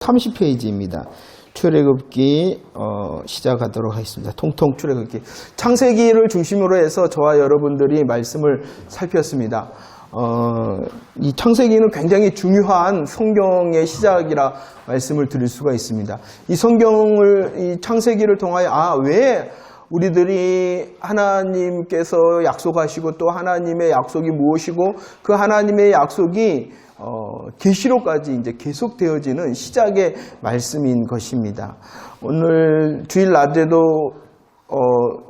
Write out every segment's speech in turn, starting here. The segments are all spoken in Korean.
30페이지입니다. 출애굽기 시작하도록 하겠습니다. 통통 출애굽기. 창세기를 중심으로 해서 저와 여러분들이 말씀을 살폈습니다. 이 창세기는 굉장히 중요한 성경의 시작이라 말씀을 드릴 수가 있습니다. 이 이 창세기를 통하여 왜 우리들이 하나님께서 약속하시고 또 하나님의 약속이 무엇이고 그 하나님의 약속이 계시록까지 이제 계속되어지는 시작의 말씀인 것입니다. 오늘 주일 낮에도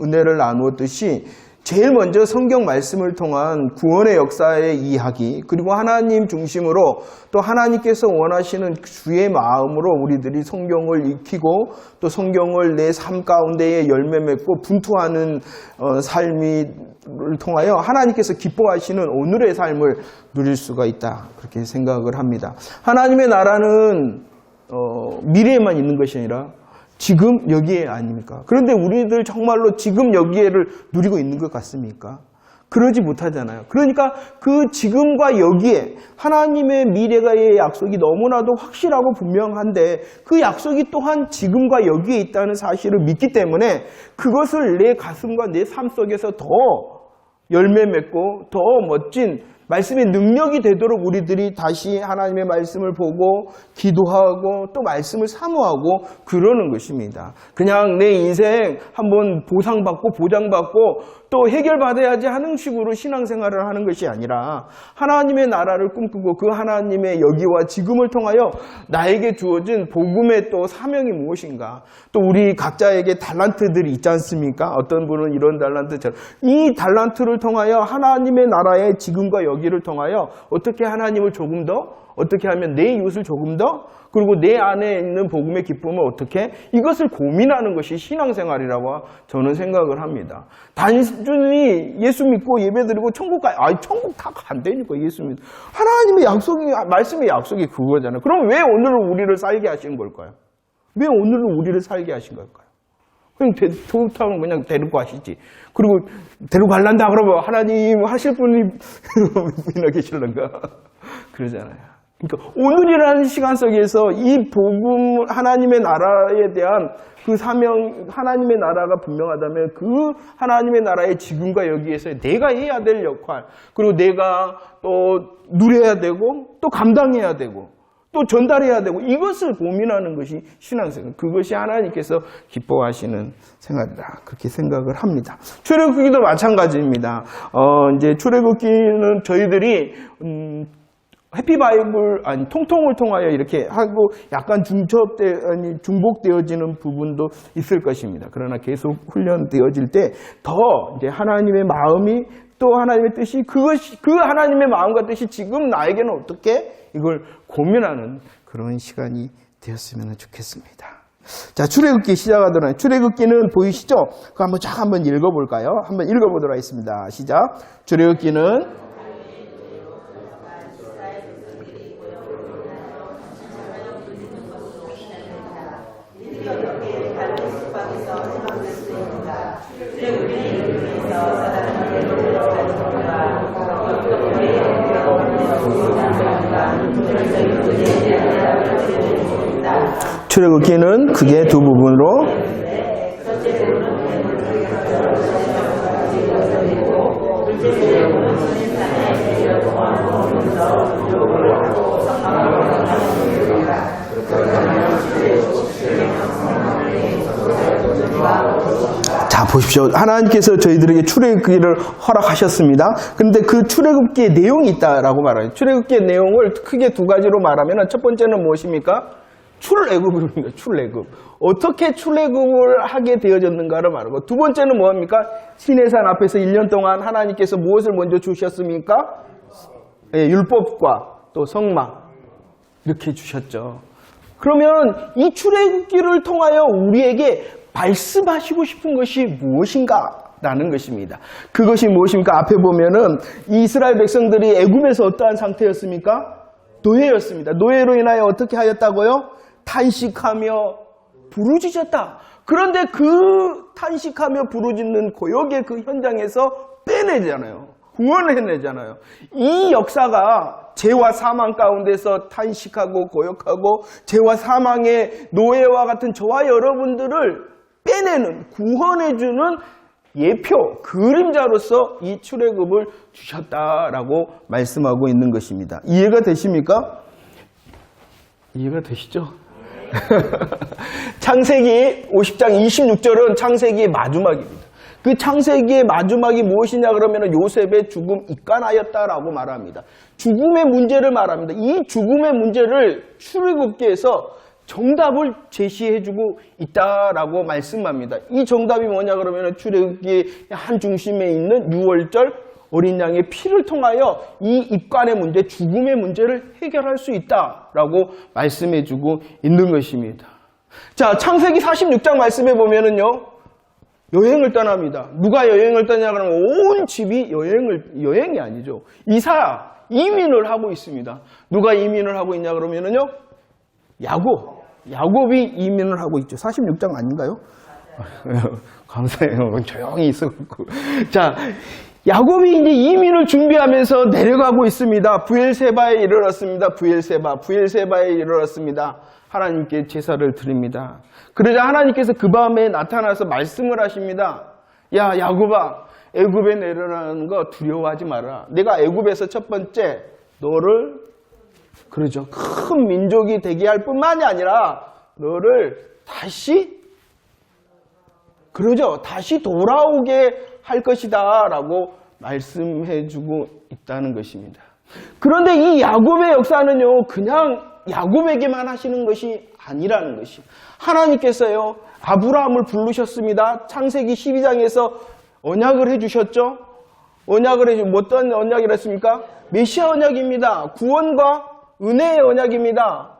은혜를 나누었듯이 제일 먼저 성경 말씀을 통한 구원의 역사의 이야기, 그리고 하나님 중심으로 또 하나님께서 원하시는 주의 마음으로 우리들이 성경을 익히고 또 성경을 내 삶 가운데에 열매 맺고 분투하는 삶을 통하여 하나님께서 기뻐하시는 오늘의 삶을 누릴 수가 있다, 그렇게 생각을 합니다. 하나님의 나라는 미래에만 있는 것이 아니라 지금 여기에 아닙니까? 그런데 우리들 정말로 지금 여기에를 누리고 있는 것 같습니까? 그러지 못하잖아요. 그러니까 그 지금과 여기에 하나님의 미래가의 약속이 너무나도 확실하고 분명한데 그 약속이 또한 지금과 여기에 있다는 사실을 믿기 때문에 그것을 내 가슴과 내 삶 속에서 더 열매 맺고 더 멋진 말씀의 능력이 되도록 우리들이 다시 하나님의 말씀을 보고 기도하고 또 말씀을 사모하고 그러는 것입니다. 그냥 내 인생 한번 보상받고 보장받고 또 해결받아야지 하는 식으로 신앙생활을 하는 것이 아니라 하나님의 나라를 꿈꾸고 그 하나님의 여기와 지금을 통하여 나에게 주어진 복음의 또 사명이 무엇인가, 또 우리 각자에게 달란트들이 있지 않습니까? 어떤 분은 이런 달란트처럼 이 달란트를 통하여 하나님의 나라의 지금과 여기를 통하여 어떻게 하나님을 조금 더, 어떻게 하면 내 이웃을 조금 더, 그리고 내 안에 있는 복음의 기쁨을 어떻게, 이것을 고민하는 것이 신앙생활이라고 저는 생각을 합니다. 단순히 예수 믿고 예배드리고 천국 천국 다 간다니까. 예수 믿고 하나님의 약속이, 말씀의 약속이 그거잖아요. 그럼 왜 오늘은 우리를 살게 하신 걸까요? 왜 오늘은 우리를 살게 하신 걸까요? 그냥 좋다면 그냥 데리고 가시지. 그리고 데리고 갈란다 그러면 하나님 하실 분이 몇 계실런가? 그러잖아요. 그러니까 오늘이라는 시간 속에서 이 복음, 하나님의 나라에 대한 그 사명, 하나님의 나라가 분명하다면 그 하나님의 나라의 지금과 여기에서 내가 해야 될 역할, 그리고 내가 또 누려야 되고 또 감당해야 되고 또 전달해야 되고, 이것을 고민하는 것이 신앙생활, 그것이 하나님께서 기뻐하시는 생활이다, 그렇게 생각을 합니다. 출애굽기도 마찬가지입니다. 이제 출애굽기는 저희들이 해피바이블, 통통을 통하여 이렇게 하고 약간 중복되어지는 부분도 있을 것입니다. 그러나 계속 훈련되어질 때 더 이제 하나님의 마음이 또 하나님의 뜻이, 그 하나님의 마음과 뜻이 지금 나에게는 어떻게, 이걸 고민하는 그런 시간이 되었으면 좋겠습니다. 자, 출애굽기 시작하도록 하겠습니다. 출애굽기는 보이시죠? 그거 한번 읽어볼까요? 한번 읽어보도록 하겠습니다. 시작. 출애굽기는 출애굽기는 크게 두 부분으로 자, 보십시오. 하나님께서 저희들에게 출애굽기를 허락하셨습니다. 그런데 그 출애굽기의 내용이 있다라고 말해요. 출애굽기의 내용을 크게 두 가지로 말하면 첫 번째는 무엇입니까? 출애굽입니다. 출애굽. 어떻게 출애굽을 하게 되어졌는가를 말하고, 두 번째는 뭐합니까? 시내산 앞에서 1년 동안 하나님께서 무엇을 먼저 주셨습니까? 율법과 또 성막 이렇게 주셨죠. 그러면 이 출애굽기를 통하여 우리에게 말씀하시고 싶은 것이 무엇인가? 라는 것입니다. 그것이 무엇입니까? 앞에 보면은 이스라엘 백성들이 애굽에서 어떠한 상태였습니까? 노예였습니다. 노예로 인하여 어떻게 하였다고요? 탄식하며 부르짖었다. 그런데 그 탄식하며 부르짖는 고역의 그 현장에서 빼내잖아요. 구원을 해내잖아요. 이 역사가 죄와 사망 가운데서 탄식하고 고역하고 죄와 사망의 노예와 같은 저와 여러분들을 빼내는, 구원해주는 예표, 그림자로서 이 출애굽을 주셨다라고 말씀하고 있는 것입니다. 이해가 되십니까? 이해가 되시죠? 창세기 50장 26절은 창세기의 마지막입니다. 그 창세기의 마지막이 무엇이냐 그러면 요셉의 죽음 입간하였다라고 말합니다. 죽음의 문제를 말합니다. 이 죽음의 문제를 출애굽기에서 정답을 제시해주고 있다라고 말씀합니다. 이 정답이 뭐냐 그러면 출애굽기 한 중심에 있는 6월절 어린 양의 피를 통하여 이 입간의 문제, 죽음의 문제를 해결할 수 있다라고 말씀해주고 있는 것입니다. 자, 창세기 46장 말씀해 보면은요, 여행을 떠납니다. 누가 여행을 떠냐 그러면 온 집이 여행이 아니죠. 이민을 하고 있습니다. 누가 이민을 하고 있냐 그러면은요, 야곱이 이민을 하고 있죠. 46장 아닌가요? 감사해요. 조용히 있어갖고. 자, 야곱이 이제 이민을 준비하면서 내려가고 있습니다. 브엘세바에 이르렀습니다. 브엘세바에 이르렀습니다. 하나님께 제사를 드립니다. 그러자 하나님께서 그 밤에 나타나서 말씀을 하십니다. 야, 야곱아, 애굽에 내려가는 거 두려워하지 마라. 내가 애굽에서 첫 번째 너를, 그러죠, 큰 민족이 되게 할 뿐만이 아니라 너를 다시 돌아오게 할 것이다 라고 말씀해주고 있다는 것입니다. 그런데 이 야곱의 역사는요, 그냥 야곱에게만 하시는 것이 아니라는 것이에요. 하나님께서요, 아브라함을 부르셨습니다. 창세기 12장에서 언약을 해주셨죠. 어떤 언약이라 했습니까? 메시아 언약입니다. 구원과 은혜의 언약입니다.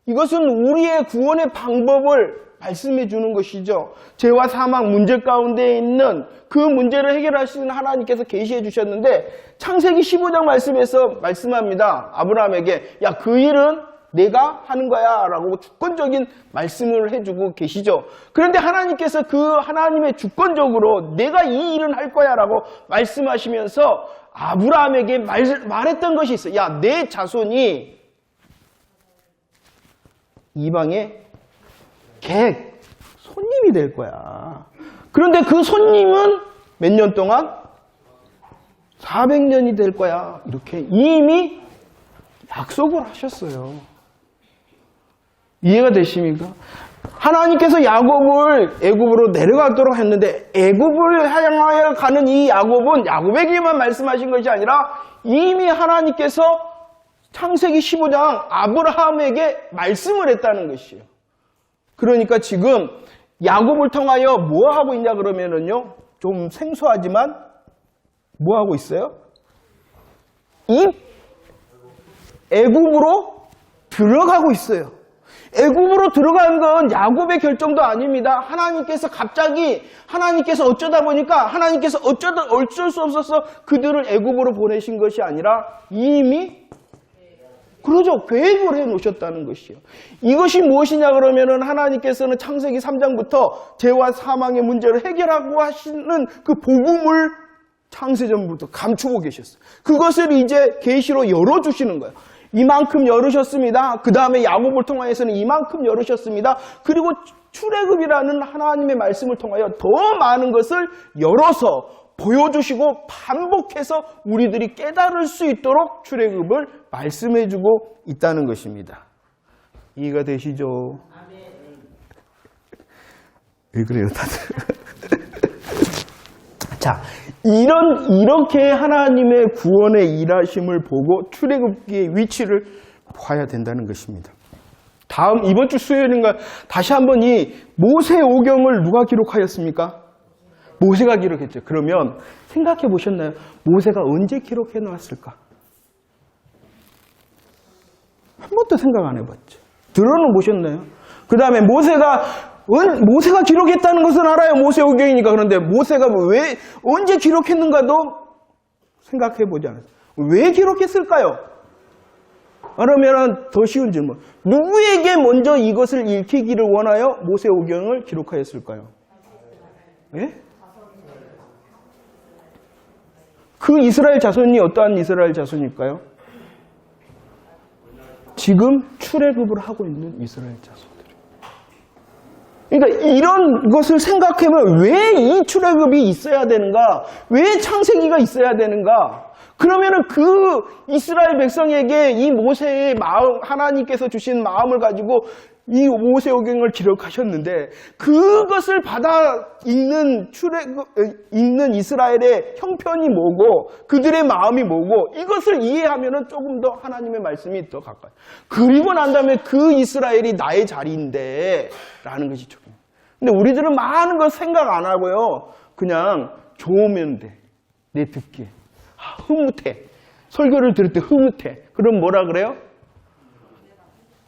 이것은 우리의 구원의 방법을 말씀해 주는 것이죠. 죄와 사망 문제 가운데 있는 그 문제를 해결하시는 하나님께서 계시해 주셨는데, 창세기 15장 말씀에서 말씀합니다. 아브라함에게, 야, 그 일은 내가 하는 거야 라고 주권적인 말씀을 해주고 계시죠. 그런데 하나님께서 그 하나님의 주권적으로 내가 이 일은 할 거야 라고 말씀하시면서 아브라함에게 말했던 것이 있어요. 야, 내 자손이 이방의 손님이 될 거야. 그런데 그 손님은 몇 년 동안? 400년이 될 거야. 이렇게 이미 약속을 하셨어요. 이해가 되십니까? 하나님께서 야곱을 애굽으로 내려가도록 했는데, 애굽을 향하여 가는 이 야곱은 야곱에게만 말씀하신 것이 아니라 이미 하나님께서 창세기 15장 아브라함에게 말씀을 했다는 것이에요. 그러니까 지금 야곱을 통하여 뭐 하고 있냐 그러면은요, 좀 생소하지만 뭐 하고 있어요? 이 애굽으로 들어가고 있어요. 애굽으로 들어간 건 야곱의 결정도 아닙니다. 하나님께서 어쩌다 보니까 하나님께서 어쩔 수 없어서 그들을 애굽으로 보내신 것이 아니라 이미 계획을 해 놓으셨다는 것이요. 이것이 무엇이냐 그러면은 하나님께서는 창세기 3장부터 죄와 사망의 문제를 해결하고 하시는 그 복음을 창세전부터 감추고 계셨어요. 그것을 이제 계시로 열어주시는 거예요. 이만큼 열으셨습니다. 그 다음에 야곱을 통하여서는 이만큼 열으셨습니다. 그리고 출애굽이라는 하나님의 말씀을 통하여 더 많은 것을 열어서 보여주시고 반복해서 우리들이 깨달을 수 있도록 출애굽을 말씀해주고 있다는 것입니다. 이해가 되시죠? 왜 그래요, 다들? 자, 이렇게 하나님의 구원의 일하심을 보고 출애굽기의 위치를 봐야 된다는 것입니다. 이번 주 수요일인가 다시 한번 이 모세 오경을 누가 기록하였습니까? 모세가 기록했죠. 그러면 생각해 보셨나요? 모세가 언제 기록해 놨을까? 한 번도 생각 안 해봤죠. 들어는 보셨나요? 그 다음에 모세가 기록했다는 것은 알아요. 모세오경이니까. 그런데 모세가 왜 언제 기록했는가도 생각해 보지 않았어요. 왜 기록했을까요? 그러면 더 쉬운 질문. 누구에게 먼저 이것을 읽히기를 원하여 모세오경을 기록하였을까요? 예? 그 이스라엘 자손이 어떠한 이스라엘 자손일까요? 지금 출애굽을 하고 있는 이스라엘 자손들. 그러니까 이런 것을 생각해보면 왜 이 출애굽이 있어야 되는가? 왜 창세기가 있어야 되는가? 그러면은 그 이스라엘 백성에게 이 모세의 마음, 하나님께서 주신 마음을 가지고 이 모세오경을 기록하셨는데 그것을 받아 읽는 이스라엘의 형편이 뭐고 그들의 마음이 뭐고 이것을 이해하면은 조금 더 하나님의 말씀이 더 가까이. 그리고 난 다음에 그 이스라엘이 나의 자리인데 라는 것이 중요해요. 근데 우리들은 많은 걸 생각 안 하고요. 그냥 좋으면 돼. 내 듣기에. 흐뭇해. 설교를 들을 때 흐뭇해. 그럼 뭐라 그래요?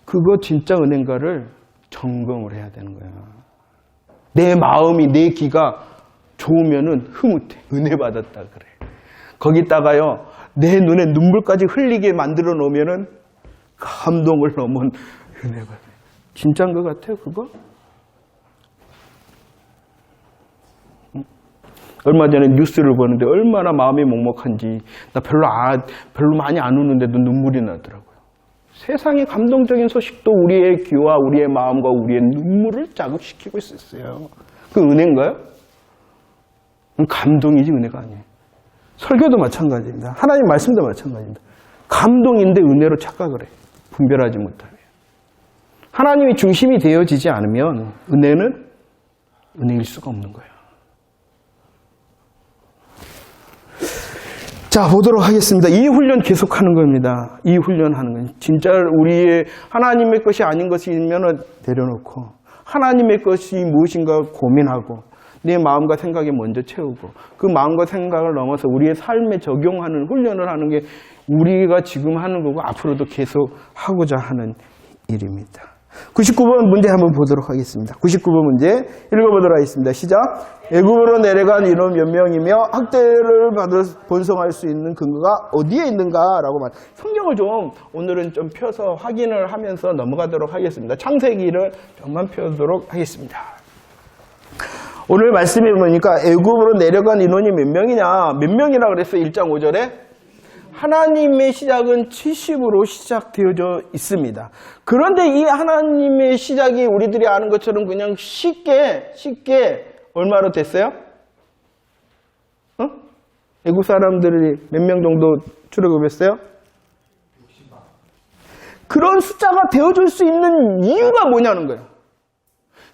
그거 진짜 은혜인가를 점검을 해야 되는 거야. 내 마음이, 내 귀가 좋으면은 흐뭇해. 은혜 받았다 그래. 거기다가요, 내 눈에 눈물까지 흘리게 만들어 놓으면은 감동을 넘은 은혜 받아. 진짜인 것 같아요, 그거? 얼마 전에 뉴스를 보는데 얼마나 마음이 먹먹한지 나 별로 많이 안 우는데도 눈물이 나더라고요. 세상의 감동적인 소식도 우리의 귀와 우리의 마음과 우리의 눈물을 자극시키고 있었어요. 그 은혜인가요? 감동이지 은혜가 아니에요. 설교도 마찬가지입니다. 하나님 말씀도 마찬가지입니다. 감동인데 은혜로 착각을 해요. 분별하지 못하면. 하나님이 중심이 되어지지 않으면 은혜는 은혜일 수가 없는 거예요. 자, 보도록 하겠습니다. 이 훈련 계속하는 겁니다. 이 훈련하는 거예요. 진짜 우리의 하나님의 것이 아닌 것이면 내려놓고 하나님의 것이 무엇인가 고민하고 내 마음과 생각에 먼저 채우고 그 마음과 생각을 넘어서 우리의 삶에 적용하는 훈련을 하는 게 우리가 지금 하는 거고 앞으로도 계속 하고자 하는 일입니다. 99번 문제 한번 보도록 하겠습니다. 99번 문제 읽어보도록 하겠습니다. 시작. 애굽으로 내려간 인원 몇 명이며 학대를 받을 본성할 수 있는 근거가 어디에 있는가라고 말. 성경을 좀 오늘은 좀 펴서 확인을 하면서 넘어가도록 하겠습니다. 창세기를 좀만 펴도록 하겠습니다. 오늘 말씀해 보니까 애굽으로 내려간 인원이 몇 명이냐? 몇 명이라 그랬어요? 1장 5절에? 하나님의 시작은 70으로 시작되어져 있습니다. 그런데 이 하나님의 시작이 우리들이 아는 것처럼 그냥 쉽게 얼마로 됐어요? 애국 사람들이 몇 명 정도 출애굽했어요? 60만. 그런 숫자가 되어줄 수 있는 이유가 뭐냐는 거예요.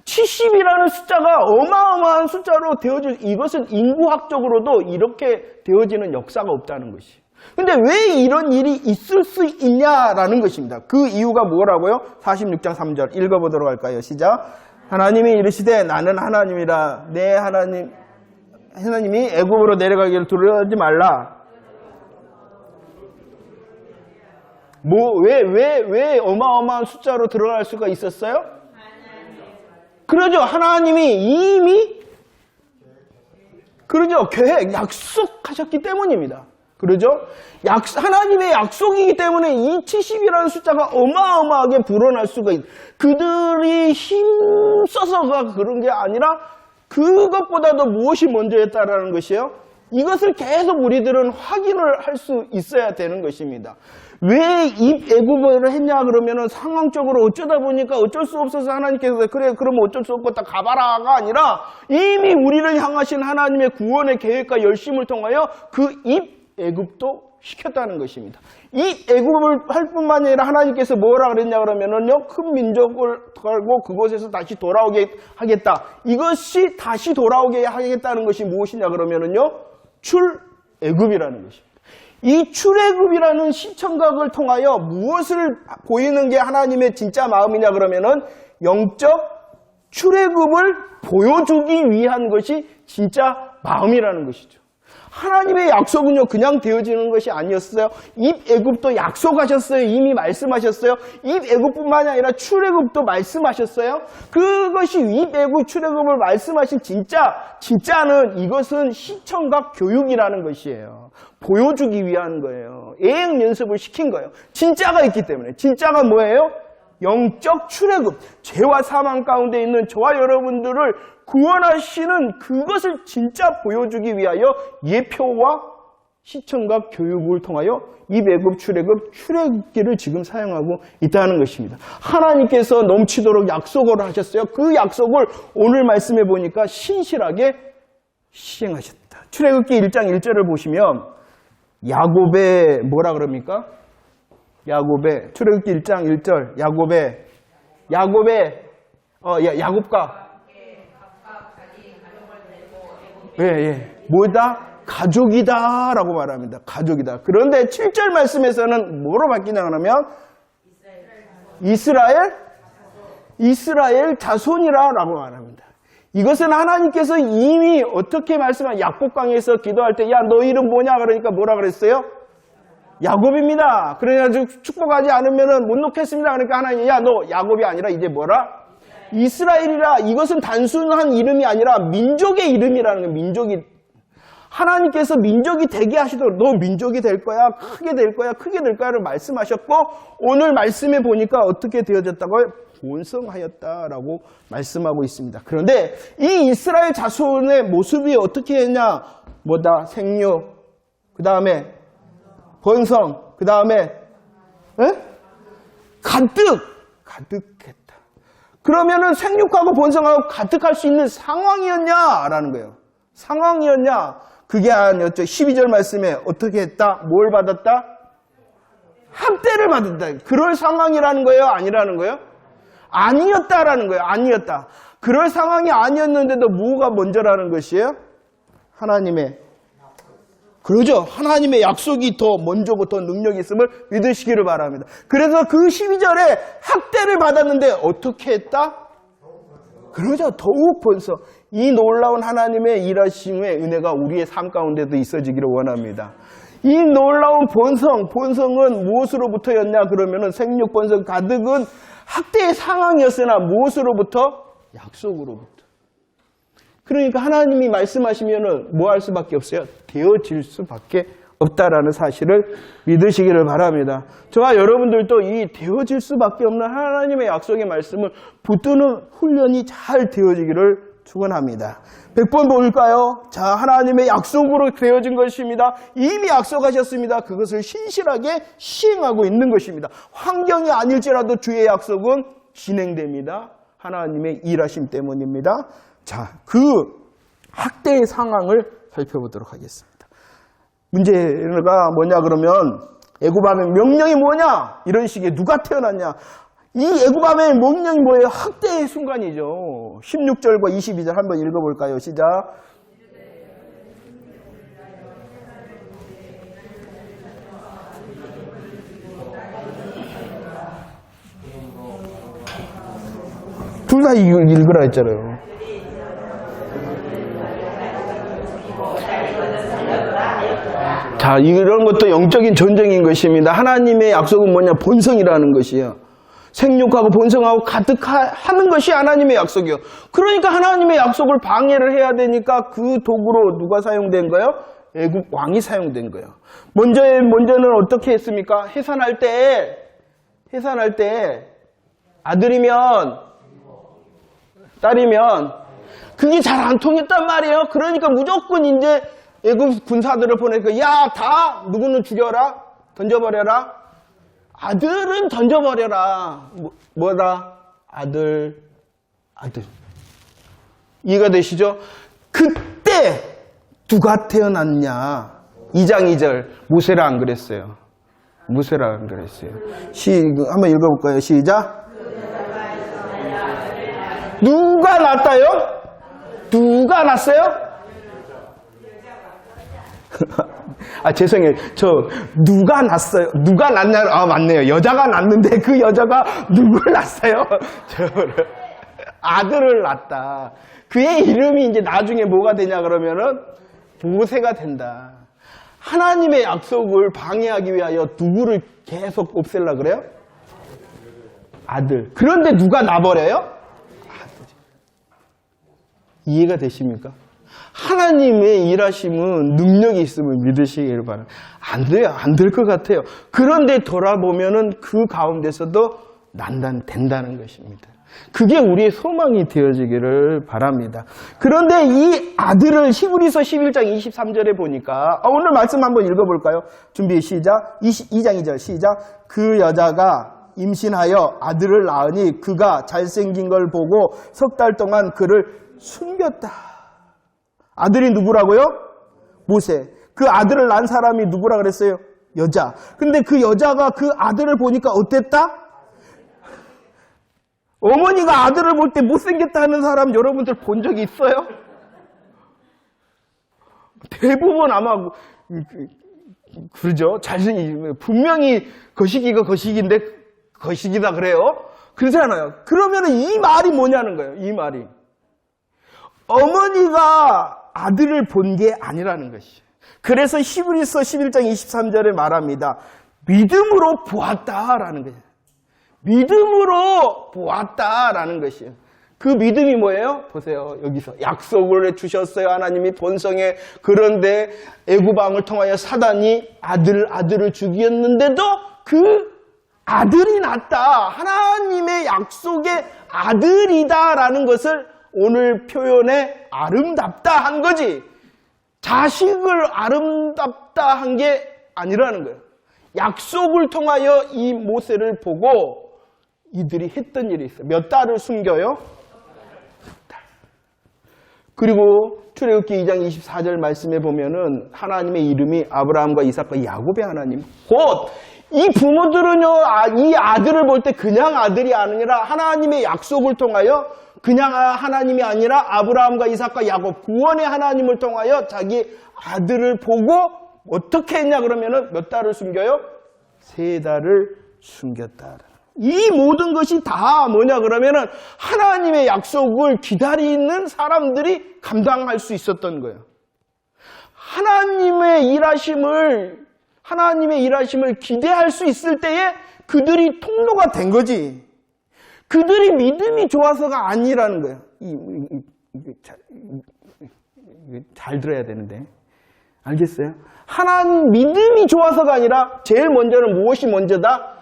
70이라는 숫자가 어마어마한 숫자로 되어질, 이것은 인구학적으로도 이렇게 되어지는 역사가 없다는 것이. 근데 왜 이런 일이 있을 수 있냐라는 것입니다. 그 이유가 뭐라고요? 46장 3절 읽어보도록 할까요? 시작. 하나님이 이르시되 나는 하나님이라 내 하나님이 애굽으로 내려가기를 두려워하지 말라. 왜 어마어마한 숫자로 들어갈 수가 있었어요? 그러죠. 하나님이 이미 계획, 약속하셨기 때문입니다. 그러죠? 하나님의 약속이기 때문에 이 70이라는 숫자가 어마어마하게 불어날 수가 있어요. 그들이 힘써서가 그런 게 아니라 그것보다도 무엇이 먼저였다라는 것이에요? 이것을 계속 우리들은 확인을 할 수 있어야 되는 것입니다. 왜 이 애굽을 했냐 그러면은 상황적으로 어쩌다 보니까 어쩔 수 없어서 하나님께서 그래 그러면 어쩔 수 없고 다 가봐라가 아니라 이미 우리를 향하신 하나님의 구원의 계획과 열심을 통하여 그 애굽도 시켰다는 것입니다. 이 애굽을 할 뿐만 아니라 하나님께서 뭐라 그랬냐 그러면은요, 큰 민족을 걸고 그곳에서 다시 돌아오게 하겠다. 이것이 다시 돌아오게 하겠다는 것이 무엇이냐 그러면은요, 출애굽이라는 것입니다. 이 출애굽이라는 시청각을 통하여 무엇을 보이는 게 하나님의 진짜 마음이냐 그러면은 영적 출애굽을 보여주기 위한 것이 진짜 마음이라는 것이죠. 하나님의 약속은요 그냥 되어지는 것이 아니었어요. 입애굽도 약속하셨어요. 이미 말씀하셨어요. 입애굽뿐만이 아니라 출애굽도 말씀하셨어요. 그것이 입애굽 출애굽을 말씀하신 진짜는 이것은 시청각 교육이라는 것이에요. 보여주기 위한 거예요. 예행 연습을 시킨 거예요. 진짜가 있기 때문에. 진짜가 뭐예요? 영적 출애굽, 죄와 사망 가운데 있는 저와 여러분들을 구원하시는 그것을 진짜 보여주기 위하여 예표와 시청과 교육을 통하여 이 배급, 출애굽기를 지금 사용하고 있다는 것입니다. 하나님께서 넘치도록 약속을 하셨어요. 그 약속을 오늘 말씀해 보니까 신실하게 시행하셨다. 출애굽기 1장 1절을 보시면 야곱의 뭐라 그럽니까? 야곱의 출애굽기 1장 1절 야곱과 뭐다? 가족이다 라고 말합니다. 가족이다. 그런데 7절 말씀에서는 뭐로 바뀌냐 하면 이스라엘 자손이라고 말합니다. 이것은 하나님께서 이미 어떻게 말씀한 야곱강에서 기도할 때 야 너 이름 뭐냐 그러니까 뭐라 그랬어요? 야곱입니다. 그래가지고 축복하지 않으면 못 놓겠습니다. 그러니까 하나님 야 너 야곱이 아니라 이제 뭐라? 이스라엘이라. 이것은 단순한 이름이 아니라 민족의 이름이라는 거예요. 민족이. 하나님께서 민족이 되게 하시도록 너 민족이 될 거야. 크게 될 거야를 말씀하셨고 오늘 말씀해 보니까 어떻게 되어졌다고요? 본성하였다라고 말씀하고 있습니다. 그런데 이 이스라엘 자손의 모습이 어떻게 했냐? 뭐다? 생육, 그 다음에 번성, 그 다음에 가득했다. 그러면은 생육하고 번성하고 가득할 수 있는 상황이었냐라는 거예요. 상황이었냐? 그게 아니었죠. 12절 말씀에 어떻게 했다? 뭘 받았다? 학대를 받았다. 그럴 상황이라는 거예요? 아니라는 거예요? 아니었다라는 거예요. 아니었다. 그럴 상황이 아니었는데도 뭐가 먼저라는 것이에요? 하나님의 그러죠. 하나님의 약속이 더 먼저고 더 능력이 있음을 믿으시기를 바랍니다. 그래서 그 12절에 학대를 받았는데 어떻게 했다? 그러죠. 더욱 번성. 이 놀라운 하나님의 일하심의 은혜가 우리의 삶 가운데도 있어지기를 원합니다. 이 놀라운 본성은 무엇으로부터였냐 그러면은 생육 번성 가득은 학대의 상황이었으나 무엇으로부터? 약속으로부터. 그러니까 하나님이 말씀하시면은 뭐 할 수밖에 없어요? 되어질 수밖에 없다라는 사실을 믿으시기를 바랍니다. 저와 여러분들도 이 되어질 수밖에 없는 하나님의 약속의 말씀을 붙드는 훈련이 잘 되어지기를 축원합니다. 100번 볼까요? 자, 하나님의 약속으로 되어진 것입니다. 이미 약속하셨습니다. 그것을 신실하게 시행하고 있는 것입니다. 환경이 아닐지라도 주의 약속은 진행됩니다. 하나님의 일하심 때문입니다. 자, 그 학대의 상황을 살펴보도록 하겠습니다. 문제가 뭐냐 그러면 애굽왕의 명령이 뭐냐? 이런 식의 누가 태어났냐? 이 애굽왕의 명령이 뭐예요? 학대의 순간이죠. 16절과 22절 한번 읽어볼까요? 시작. 둘 다 읽으라 했잖아요. 자, 이런 것도 영적인 전쟁인 것입니다. 하나님의 약속은 뭐냐? 본성이라는 것이요. 생육하고 본성하고 가득하는 것이 하나님의 약속이요. 그러니까 하나님의 약속을 방해를 해야 되니까 그 도구로 누가 사용된 거예요? 애굽 왕이 사용된 거예요. 먼저는 어떻게 했습니까? 해산할 때 아들이면 딸이면 그게 잘 안 통했단 말이에요. 그러니까 무조건 이제 애굽 군사들을 보내니까 야, 다 누구는 죽여라, 던져버려라. 아들은 던져버려라. 뭐다? 아들. 이해가 되시죠? 그때 누가 태어났냐? 2장 2절 모세라 안 그랬어요. 한번 읽어볼까요? 시작. 누가 낳았다요? 누가 낳았어요? 아, 죄송해요. 누가 낳았어요? 누가 낳냐? 아, 맞네요. 여자가 낳는데 그 여자가 누굴 낳았어요? 아들을 낳았다. 그의 이름이 이제 나중에 뭐가 되냐 그러면은 모세가 된다. 하나님의 약속을 방해하기 위하여 누구를 계속 없애려고 그래요? 아들. 그런데 누가 낳아버려요? 아들. 이해가 되십니까? 하나님의 일하심은 능력이 있음을 믿으시기를 바랍니다. 안 돼요. 안 될 것 같아요. 그런데 돌아보면은 그 가운데서도 된다는 것입니다. 그게 우리의 소망이 되어지기를 바랍니다. 그런데 이 아들을 히브리서 11장 23절에 보니까 오늘 말씀 한번 읽어볼까요? 준비 시작. 2장 2절 시작. 그 여자가 임신하여 아들을 낳으니 그가 잘생긴 걸 보고 석 달 동안 그를 숨겼다. 아들이 누구라고요? 모세. 그 아들을 낳은 사람이 누구라 그랬어요? 여자. 근데 그 여자가 그 아들을 보니까 어땠다? 어머니가 아들을 볼 때 못생겼다 하는 사람 여러분들 본 적이 있어요? 대부분 아마 그러죠. 분명히 거시기가 거시기인데 거시기다 그래요. 그러잖아요. 그러면 이 말이 뭐냐는 거예요. 이 말이 어머니가 아들을 본 게 아니라는 것이에요. 그래서 히브리서 11장 23절에 말합니다. 믿음으로 보았다라는 거예요. 믿음으로 보았다라는 것이에요. 그 믿음이 뭐예요? 보세요. 여기서 약속을 해주셨어요. 하나님이 본성에. 그런데 애굽 왕을 통하여 사단이 아들을 죽였는데도 그 아들이 낳았다. 하나님의 약속의 아들이다라는 것을 오늘 표현에 아름답다 한 거지. 자식을 아름답다 한 게 아니라는 거예요. 약속을 통하여 이 모세를 보고 이들이 했던 일이 있어요. 몇 달을 숨겨요? 그리고 출애굽기 2장 24절 말씀에 보면은 하나님의 이름이 아브라함과 이삭과 야곱의 하나님. 곧 이 부모들은요, 이 아들을 볼 때 그냥 아들이 아니라 하나님의 약속을 통하여 그냥 하나님이 아니라 아브라함과 이삭과 야곱 구원의 하나님을 통하여 자기 아들을 보고 어떻게 했냐 그러면은 몇 달을 숨겨요? 3달을 숨겼다. 이 모든 것이 다 뭐냐 그러면은 하나님의 약속을 기다리는 사람들이 감당할 수 있었던 거예요. 하나님의 일하심을 기대할 수 있을 때에 그들이 통로가 된 거지. 그들이 믿음이 좋아서가 아니라는 거예요. 잘 들어야 되는데. 알겠어요? 하나님 믿음이 좋아서가 아니라 제일 먼저는 무엇이 먼저다?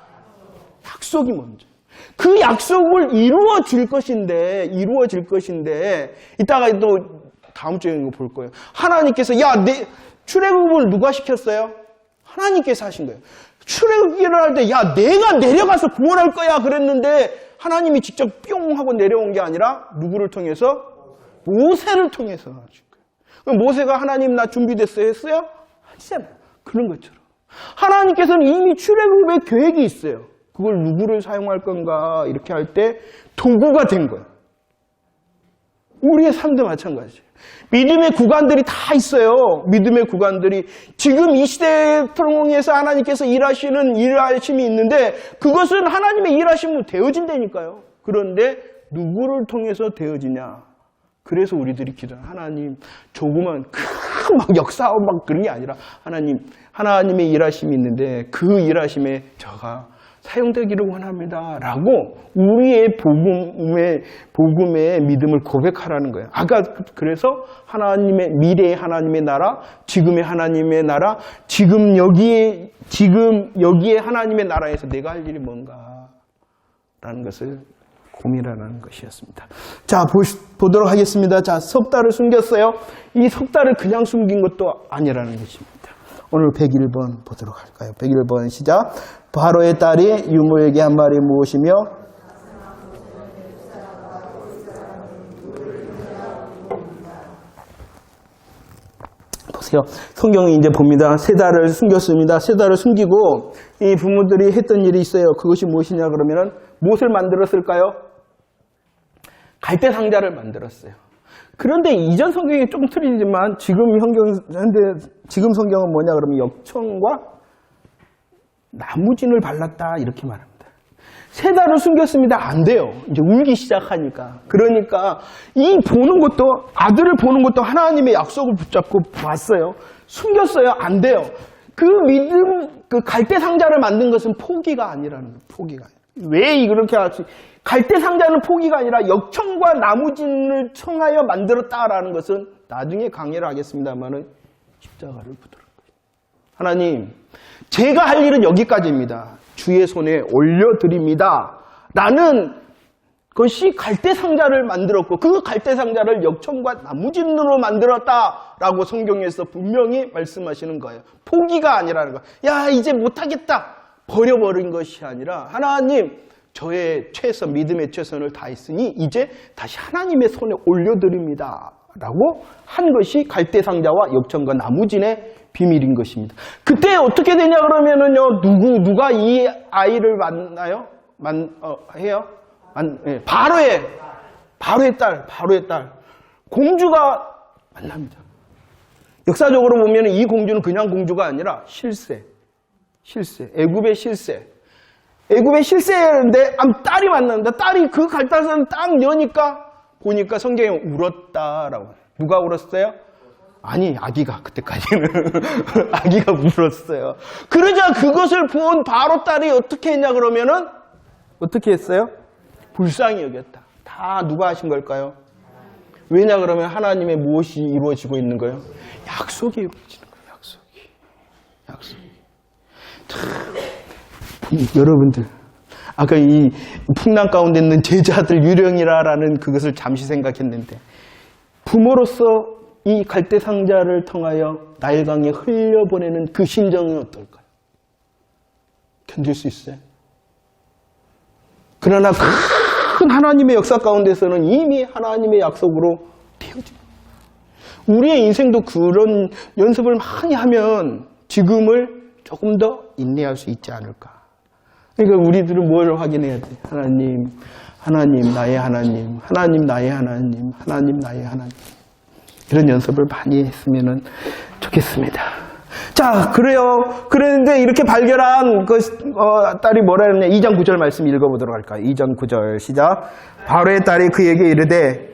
약속이 먼저. 그 약속을 이루어질 것인데 이따가 또 다음 주에 이거 볼 거예요. 하나님께서 출애굽을 누가 시켰어요? 하나님께서 하신 거예요. 출애굽기를 할 때 내가 내려가서 구원할 거야 그랬는데 하나님이 직접 뿅 하고 내려온 게 아니라 누구를 통해서? 모세를 통해서 하신 거예요. 그럼 모세가 하나님 나 준비됐어요 했어요? 아니잖아요. 그런 것처럼 하나님께서는 이미 출애굽의 계획이 있어요. 그걸 누구를 사용할 건가 이렇게 할 때 도구가 된 거예요. 우리의 삶도 마찬가지예요. 믿음의 구간들이 다 있어요. 믿음의 구간들이 지금 이 시대의 통해서 하나님께서 일하심이 있는데 그것은 하나님의 일하심으로 되어진다니까요. 그런데 누구를 통해서 되어지냐? 그래서 우리들이 기도하는 하나님 조그만 큰 막 역사하고 막 그런 게 아니라 하나님의 일하심이 있는데 그 일하심에 저가 사용되기를 원합니다. 라고 우리의 복음의 믿음을 고백하라는 거예요. 아까 그래서 미래의 하나님의 나라, 지금의 하나님의 나라, 지금 여기에 하나님의 나라에서 내가 할 일이 뭔가 라는 것을 고민하라는 것이었습니다. 자, 보도록 하겠습니다. 자, 석 달을 숨겼어요. 이 석 달을 그냥 숨긴 것도 아니라는 것입니다. 오늘 101번 보도록 할까요? 101번 시작. 바로의 딸이 유모에게 한 말이 무엇이며 보세요. 성경이 이제 봅니다. 3달을 숨겼습니다. 3달을 숨기고 이 부모들이 했던 일이 있어요. 그것이 무엇이냐 그러면은 무엇을 만들었을까요? 갈대 상자를 만들었어요. 그런데 이전 성경이 조금 틀리지만 지금 성경은 뭐냐 그러면 역청과 나무진을 발랐다 이렇게 말합니다. 3달을 숨겼습니다. 안 돼요. 이제 울기 시작하니까. 그러니까 아들을 보는 것도 하나님의 약속을 붙잡고 봤어요. 숨겼어요. 안 돼요. 그 갈대 상자를 만든 것은 포기가 아니라는 거예요. 포기가. 왜 그렇게 하지? 갈대 상자는 포기가 아니라 역청과 나무진을 청하여 만들었다라는 것은 나중에 강의를 하겠습니다만은 십자가를 부드러운 거예요. 하나님, 제가 할 일은 여기까지입니다. 주의 손에 올려드립니다. 라는 그것이 갈대상자를 만들었고 그 갈대상자를 역청과 나무진으로 만들었다라고 성경에서 분명히 말씀하시는 거예요. 포기가 아니라는 거예요. 야, 이제 못하겠다. 버려버린 것이 아니라 하나님, 저의 최선, 믿음의 최선을 다했으니 이제 다시 하나님의 손에 올려드립니다. 라고 한 것이 갈대상자와 역청과 나무진의 비밀인 것입니다. 그때 어떻게 되냐 그러면은요, 누가 이 아이를 만나요? 해요? 바로의 딸. 공주가 만납니다. 역사적으로 보면 이 공주는 그냥 공주가 아니라 실세. 애굽의 실세. 애굽의 실세인데 딸이 만났는데 딸이 그 갈대상자를 딱 여니까 보니까 성경에 울었다라고. 누가 울었어요? 아니, 아기가 그때까지는 아기가 울었어요. 그러자 그것을 본 바로 딸이 어떻게 했냐 그러면은 어떻게 했어요? 불쌍히 여겼다. 다 누가 하신 걸까요? 왜냐 그러면 하나님의 무엇이 이루어지고 있는 거예요? 약속이 이루어지는 거예요. 약속이. 여러분들, 아까 이 풍랑 가운데 있는 제자들 유령이라라는 그것을 잠시 생각했는데 부모로서 이 갈대상자를 통하여 나일강에 흘려보내는 그 심정은 어떨까요? 견딜 수 있어요? 그러나 큰 하나님의 역사 가운데서는 이미 하나님의 약속으로 되어집니다. 우리의 인생도 그런 연습을 많이 하면 지금을 조금 더 인내할 수 있지 않을까. 그러니까 우리들은 뭘 확인해야 돼? 하나님 나의 하나님, 하나님 나의 하나님, 하나님 나의 하나님. 이런 연습을 많이 했으면 좋겠습니다. 자, 그래요. 그랬는데 이렇게 발견한 딸이 뭐라 했냐? 2장 9절 말씀 읽어보도록 할까요? 2장 9절 시작. 바로의 딸이 그에게 이르되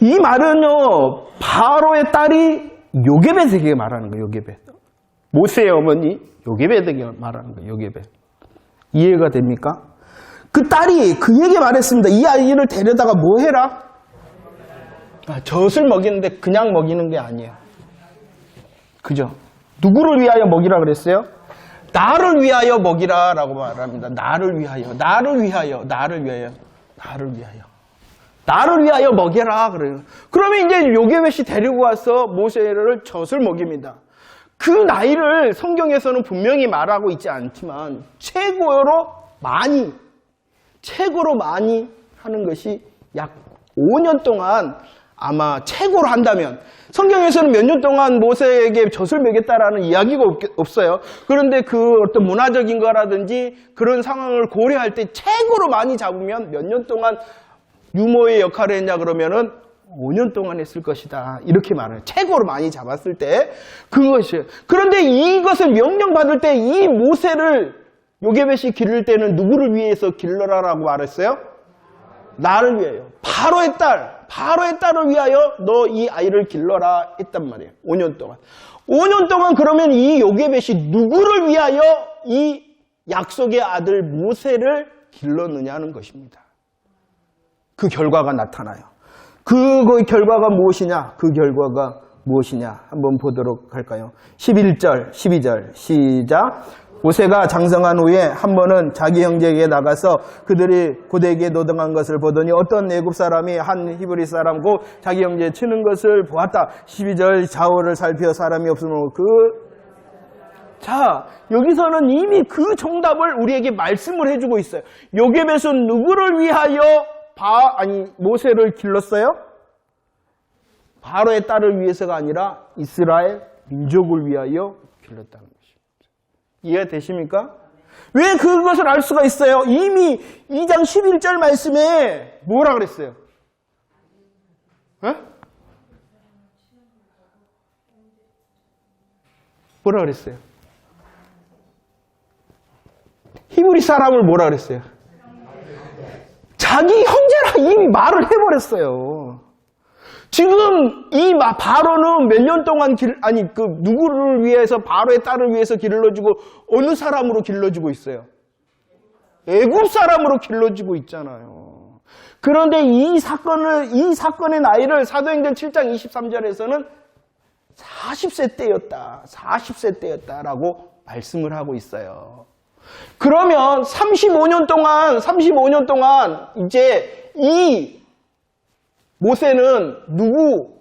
이 말은요, 바로의 딸이 요게벳에게 말하는 거예요. 요게벳. 모세의 어머니 요게벳에게 말하는 거예요. 요게벳. 이해가 됩니까? 그 딸이 그에게 말했습니다. 이 아이를 데려다가 뭐 해라? 젖을 먹이는데 그냥 먹이는 게 아니에요. 그죠? 누구를 위하여 먹이라 그랬어요? 나를 위하여 먹이라라고 말합니다. 나를 위하여 먹여라 그래요. 그러면 이제 요게벳이 데리고 와서 모세를 젖을 먹입니다. 그 나이를 성경에서는 분명히 말하고 있지 않지만 최고로 많이 하는 것이 약 5년 동안 아마 최고로 한다면 성경에서는 몇 년 동안 모세에게 젖을 먹였다라는 이야기가 없어요. 그런데 그 어떤 문화적인 거라든지 그런 상황을 고려할 때 최고로 많이 잡으면 몇 년 동안 유모의 역할을 했냐 그러면은 5년 동안 했을 것이다. 이렇게 말해요. 최고로 많이 잡았을 때 그것이에요. 그런데 이것을 명령받을 때 이 모세를 요게벳이 기를 때는 누구를 위해서 길러라라고 말했어요? 나를 위하여. 바로의 딸을 위하여 너 이 아이를 길러라 했단 말이에요. 5년 동안. 5년 동안 그러면 이 요게벳이 누구를 위하여 이 약속의 아들 모세를 길렀느냐는 것입니다. 그 결과가 나타나요. 그 결과가 무엇이냐? 그 결과가 무엇이냐? 한번 보도록 할까요? 11절, 12절 시작. 모세가 장성한 후에 한 번은 자기 형제에게 나가서 그들이 고대기에 노동한 것을 보더니 어떤 애굽 사람이 한 히브리 사람고 자기 형제 치는 것을 보았다. 12절 좌우를 살펴 사람이 없으므로 자, 여기서는 이미 그 정답을 우리에게 말씀을 해주고 있어요. 요게벳은 누구를 위하여 모세를 길렀어요? 바로의 딸을 위해서가 아니라 이스라엘 민족을 위하여 길렀다는 것입니다. 이해가 되십니까? 왜 그것을 알 수가 있어요? 이미 2장 11절 말씀에 뭐라 그랬어요? 뭐라 그랬어요? 히브리 사람을 뭐라 그랬어요? 자기 형제라 이미 말을 해버렸어요. 지금 이 바로는 몇 년 동안 누구를 위해서 바로의 딸을 위해서 길러주고 어느 사람으로 길러주고 있어요? 애굽 사람으로 길러주고 있잖아요. 그런데 이 사건의 나이를 사도행전 7장 23절에서는 40세 때였다. 40세 때였다라고 말씀을 하고 있어요. 그러면 35년 동안 이제 이 모세는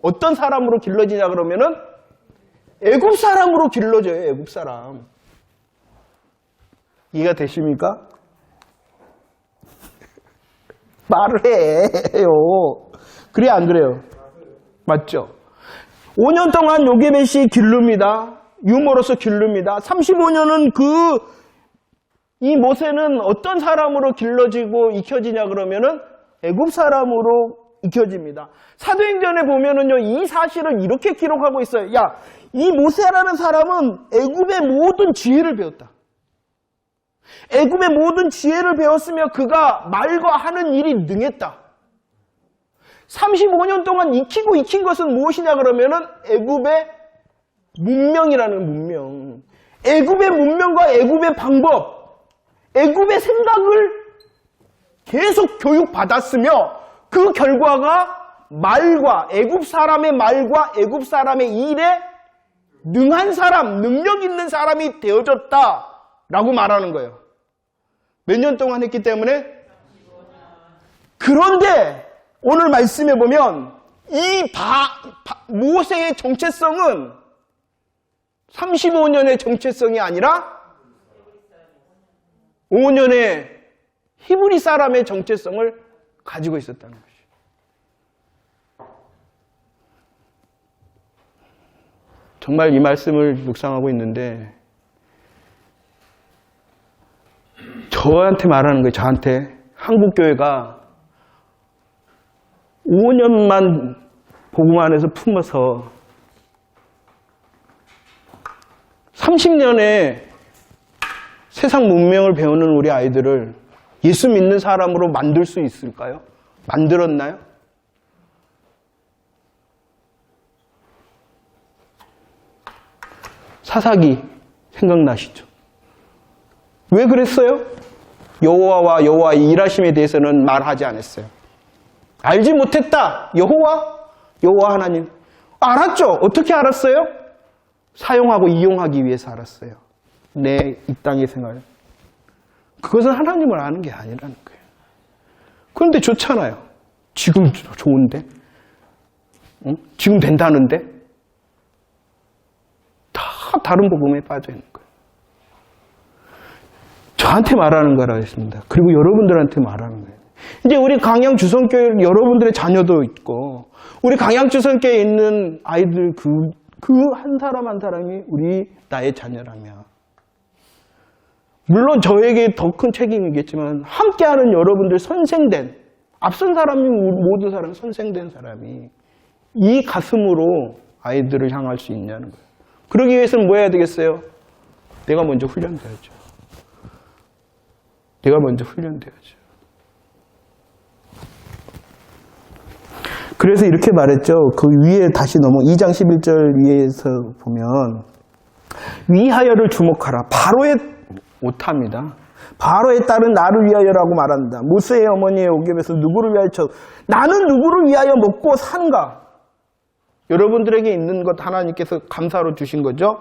어떤 사람으로 길러지냐 그러면은 애굽 사람으로 길러져요. 애굽 사람. 이해가 되십니까? 말을 해요. 그래 안 그래요? 맞죠? 5년 동안 요게벳이 기릅니다. 유모로서 기릅니다. 35년은 이 모세는 어떤 사람으로 길러지고 익혀지냐 그러면은 애굽 사람으로 익혀집니다. 사도행전에 보면은요, 이 사실을 이렇게 기록하고 있어요. 야, 이 모세라는 사람은 애굽의 모든 지혜를 배웠다. 애굽의 모든 지혜를 배웠으며 그가 말과 하는 일이 능했다. 35년 동안 익힌 것은 무엇이냐 그러면은 애굽의 문명이라는 문명. 애굽의 문명과 애굽의 방법, 애굽의 생각을 계속 교육받았으며 그 결과가 애굽 사람의 말과 애굽 사람의 일에 능한 사람, 능력 있는 사람이 되어졌다라고 말하는 거예요. 몇 년 동안 했기 때문에? 그런데 오늘 말씀해 보면 이 모세의 정체성은 35년의 정체성이 아니라 5년의 히브리 사람의 정체성을 가지고 있었다는 것이죠. 정말 이 말씀을 묵상하고 있는데 저한테 말하는 거예요. 저한테 한국교회가 5년만 복음 안에서 품어서 30년에 세상 문명을 배우는 우리 아이들을 예수 믿는 사람으로 만들 수 있을까요? 만들었나요? 사사기 생각나시죠? 왜 그랬어요? 여호와와 여호와의 일하심에 대해서는 말하지 않았어요. 알지 못했다. 여호와 하나님. 알았죠? 어떻게 알았어요? 사용하고 이용하기 위해서 알았어요. 내 이 땅의 생활. 그것은 하나님을 아는 게 아니라는 거예요. 그런데 좋잖아요. 지금 좋은데? 응? 지금 된다는데? 다 다른 복음에 빠져 있는 거예요. 저한테 말하는 거라고 했습니다. 그리고 여러분들한테 말하는 거예요. 이제 우리 강양주성교회 여러분들의 자녀도 있고 우리 강양주성교회에 있는 아이들 그 한 사람 한 사람이 나의 자녀라면 물론 저에게 더 큰 책임이겠지만 함께하는 여러분들 앞선 사람이 모든 사람 선생된 사람이 이 가슴으로 아이들을 향할 수 있냐는 거예요. 그러기 위해서는 뭐 해야 되겠어요? 내가 먼저 훈련돼야죠. 그래서 이렇게 말했죠. 그 위에 다시 2장 11절 위에서 보면 위하여를 주목하라. 바로의 오타입니다. 바로의 딸은 나를 위하여라고 말한다. 모세의 어머니의 오겹에서 누구를 위하여 나는 누구를 위하여 먹고 산가? 여러분들에게 있는 것 하나님께서 감사로 주신 거죠.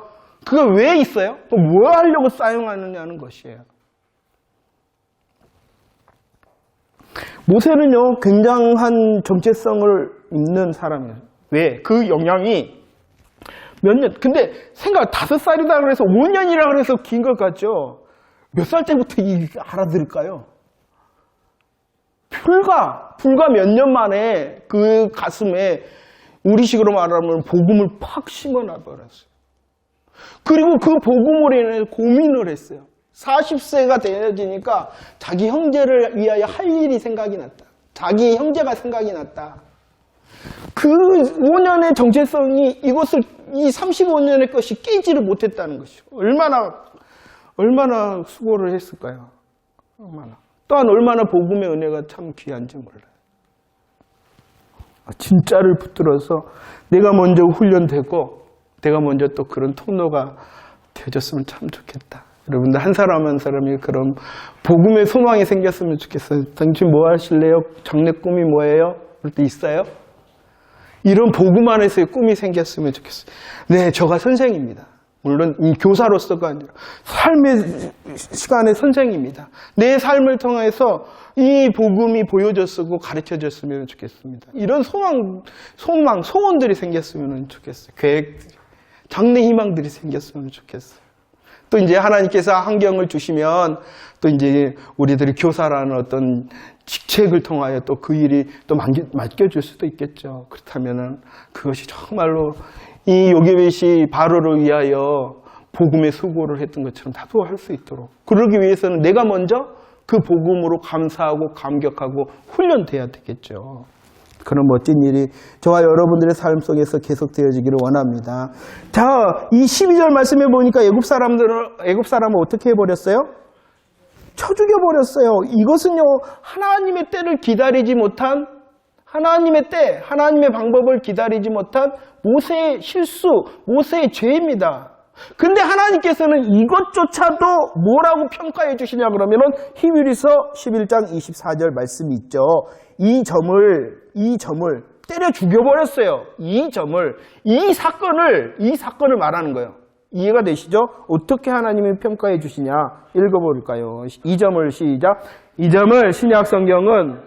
그게 왜 있어요? 또 뭐 하려고 사용하느냐는 것이에요. 모세는요, 굉장한 정체성을 있는 사람이에요. 왜? 그 영향이 몇 년, 근데 5살이다 그래서 5년이라 그래서 긴 것 같죠? 몇 살 때부터 알아들을까요? 불과 몇 년 만에 그 가슴에 우리식으로 말하면 복음을 팍 심어놔버렸어요. 그리고 그 복음으로 인해 고민을 했어요. 40세가 되어지니까 자기 형제를 위하여 할 일이 생각이 났다. 자기 형제가 생각이 났다. 그 5년의 정체성이 이 35년의 것이 깨지를 못했다는 것이죠. 얼마나 수고를 했을까요? 또한 얼마나 복음의 은혜가 참 귀한지 몰라요. 진짜를 붙들어서 내가 먼저 훈련되고 내가 먼저 또 그런 통로가 되어졌으면 참 좋겠다. 여러분들 한 사람 한 사람이 그런 복음의 소망이 생겼으면 좋겠어요. 당신 뭐 하실래요? 장래 꿈이 뭐예요? 그럴 때 있어요? 이런 복음 안에서의 꿈이 생겼으면 좋겠어요. 네, 저가 선생입니다. 물론 교사로서가 아니라 삶의 시간의 선생입니다. 내 삶을 통해서 이 복음이 보여졌고 가르쳐졌으면 좋겠습니다. 이런 소원들이 생겼으면 좋겠어요. 계획, 장래 희망들이 생겼으면 좋겠어요. 또 이제 하나님께서 환경을 주시면 또 이제 우리들이 교사라는 어떤 직책을 통하여 또 그 일이 또 맡겨줄 수도 있겠죠. 그렇다면은 그것이 정말로 이 요게벳이 바로를 위하여 복음의 수고를 했던 것처럼 나도 할 수 있도록, 그러기 위해서는 내가 먼저 그 복음으로 감사하고 감격하고 훈련돼야 되겠죠. 그런 멋진 일이 저와 여러분들의 삶 속에서 계속되어지기를 원합니다. 자, 이 12절 말씀에 보니까 애굽 사람은 어떻게 해버렸어요? 쳐 죽여버렸어요. 이것은요, 하나님의 때를 기다리지 못한, 하나님의 때, 하나님의 방법을 기다리지 못한 모세의 실수, 모세의 죄입니다. 근데 하나님께서는 이것조차도 뭐라고 평가해 주시냐 그러면은 히브리서 11장 24절 말씀이 있죠. 이 점을 때려 죽여버렸어요. 이 사건을 말하는 거예요. 이해가 되시죠? 어떻게 하나님이 평가해 주시냐 읽어볼까요? 이 점을 시작. 이 점을 신약 성경은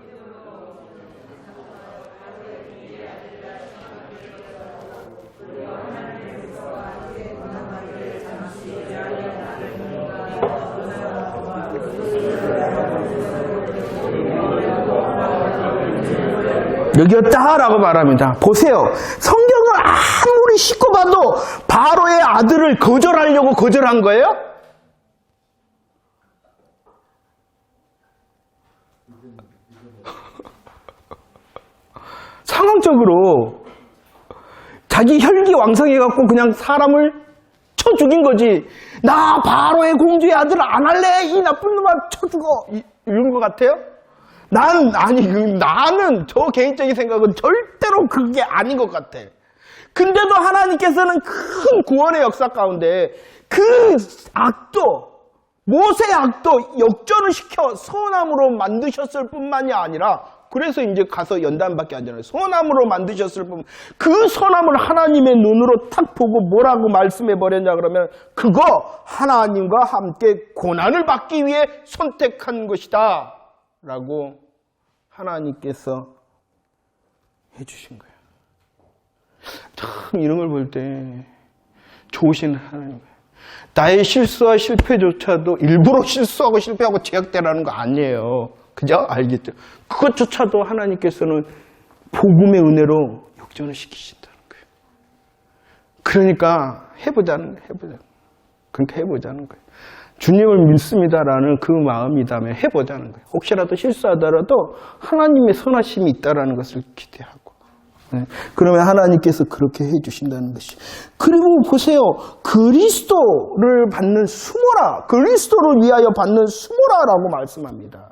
여기였다라고 말합니다. 보세요. 성경을 아무리 씻고 봐도 바로의 아들을 거절하려고 거절한 거예요? 상황적으로 자기 혈기 왕성해갖고 그냥 사람을 쳐 죽인 거지. 나 바로의 공주의 아들 안 할래. 이 나쁜 놈아 쳐 죽어. 이런 것 같아요? 나는 저 개인적인 생각은 절대로 그게 아닌 것 같아. 근데도 하나님께서는 큰 구원의 역사 가운데 그 악도, 모세의 악도 역전을 시켜 소나무로 만드셨을 뿐만이 아니라, 그래서 이제 가서 연단받게 하잖아요. 소나무로 만드셨을 뿐, 그 소나무를 하나님의 눈으로 탁 보고 뭐라고 말씀해 버렸냐 그러면, 그거 하나님과 함께 고난을 받기 위해 선택한 것이다 라고 하나님께서 해주신 거예요. 참 이런 걸 볼 때 좋으신 하나님, 나의 실수와 실패조차도 일부러 실수하고 실패하고 제약되라는 거 아니에요. 그죠? 알겠죠? 그것조차도 하나님께서는 복음의 은혜로 역전을 시키신다는 거예요. 그러니까 해보자는 거예요. 주님을 믿습니다라는 그 마음이라면 해보자는 거예요. 혹시라도 실수하더라도 하나님의 선하심이 있다라는 것을 기대하고. 그러면 하나님께서 그렇게 해주신다는 것이. 그리고 보세요. 그리스도를 받는 수모라. 그리스도를 위하여 받는 수모라라고 말씀합니다.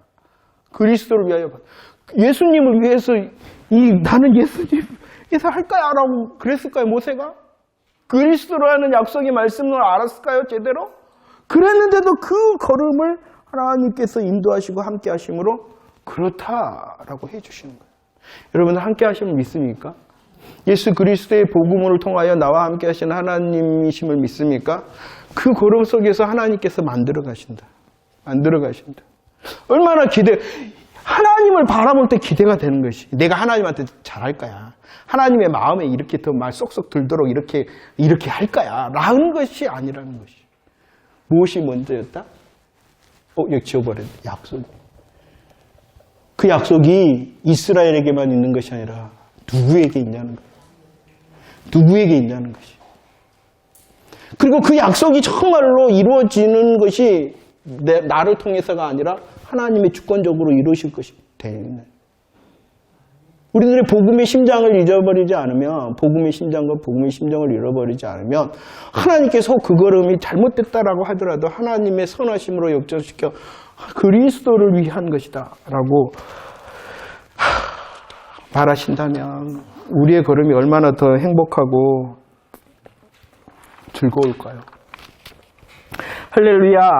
그리스도를 위하여 예수님을 위해서 나는 예수님께서 할까요? 라고 그랬을까요? 모세가? 그리스도라는 약속의 말씀을 알았을까요? 제대로? 그랬는데도 그 걸음을 하나님께서 인도하시고 함께 하심으로 그렇다라고 해주시는 거예요. 여러분들 함께 하심을 믿습니까? 예수 그리스도의 복음을 통하여 나와 함께 하시는 하나님이심을 믿습니까? 그 걸음 속에서 하나님께서 만들어 가신다. 얼마나 하나님을 바라볼 때 기대가 되는 것이, 내가 하나님한테 잘할 거야. 하나님의 마음에 이렇게 더 말 쏙쏙 들도록 이렇게 할 거야. 라는 것이 아니라는 것이. 무엇이 먼저였다? 여기 지워버렸네. 약속. 그 약속이 이스라엘에게만 있는 것이 아니라 누구에게 있냐는 거예요. 누구에게 있냐는 것이. 그리고 그 약속이 정말로 이루어지는 것이 나를 통해서가 아니라 하나님의 주권적으로 이루실 것이 되는. 우리들의 복음의 심장을 잊어버리지 않으면, 복음의 심장과 복음의 심정을 잃어버리지 않으면 하나님께서 그 걸음이 잘못됐다라고 하더라도 하나님의 선하심으로 역전시켜 그리스도를 위한 것이다 라고 말하신다면 우리의 걸음이 얼마나 더 행복하고 즐거울까요? 할렐루야.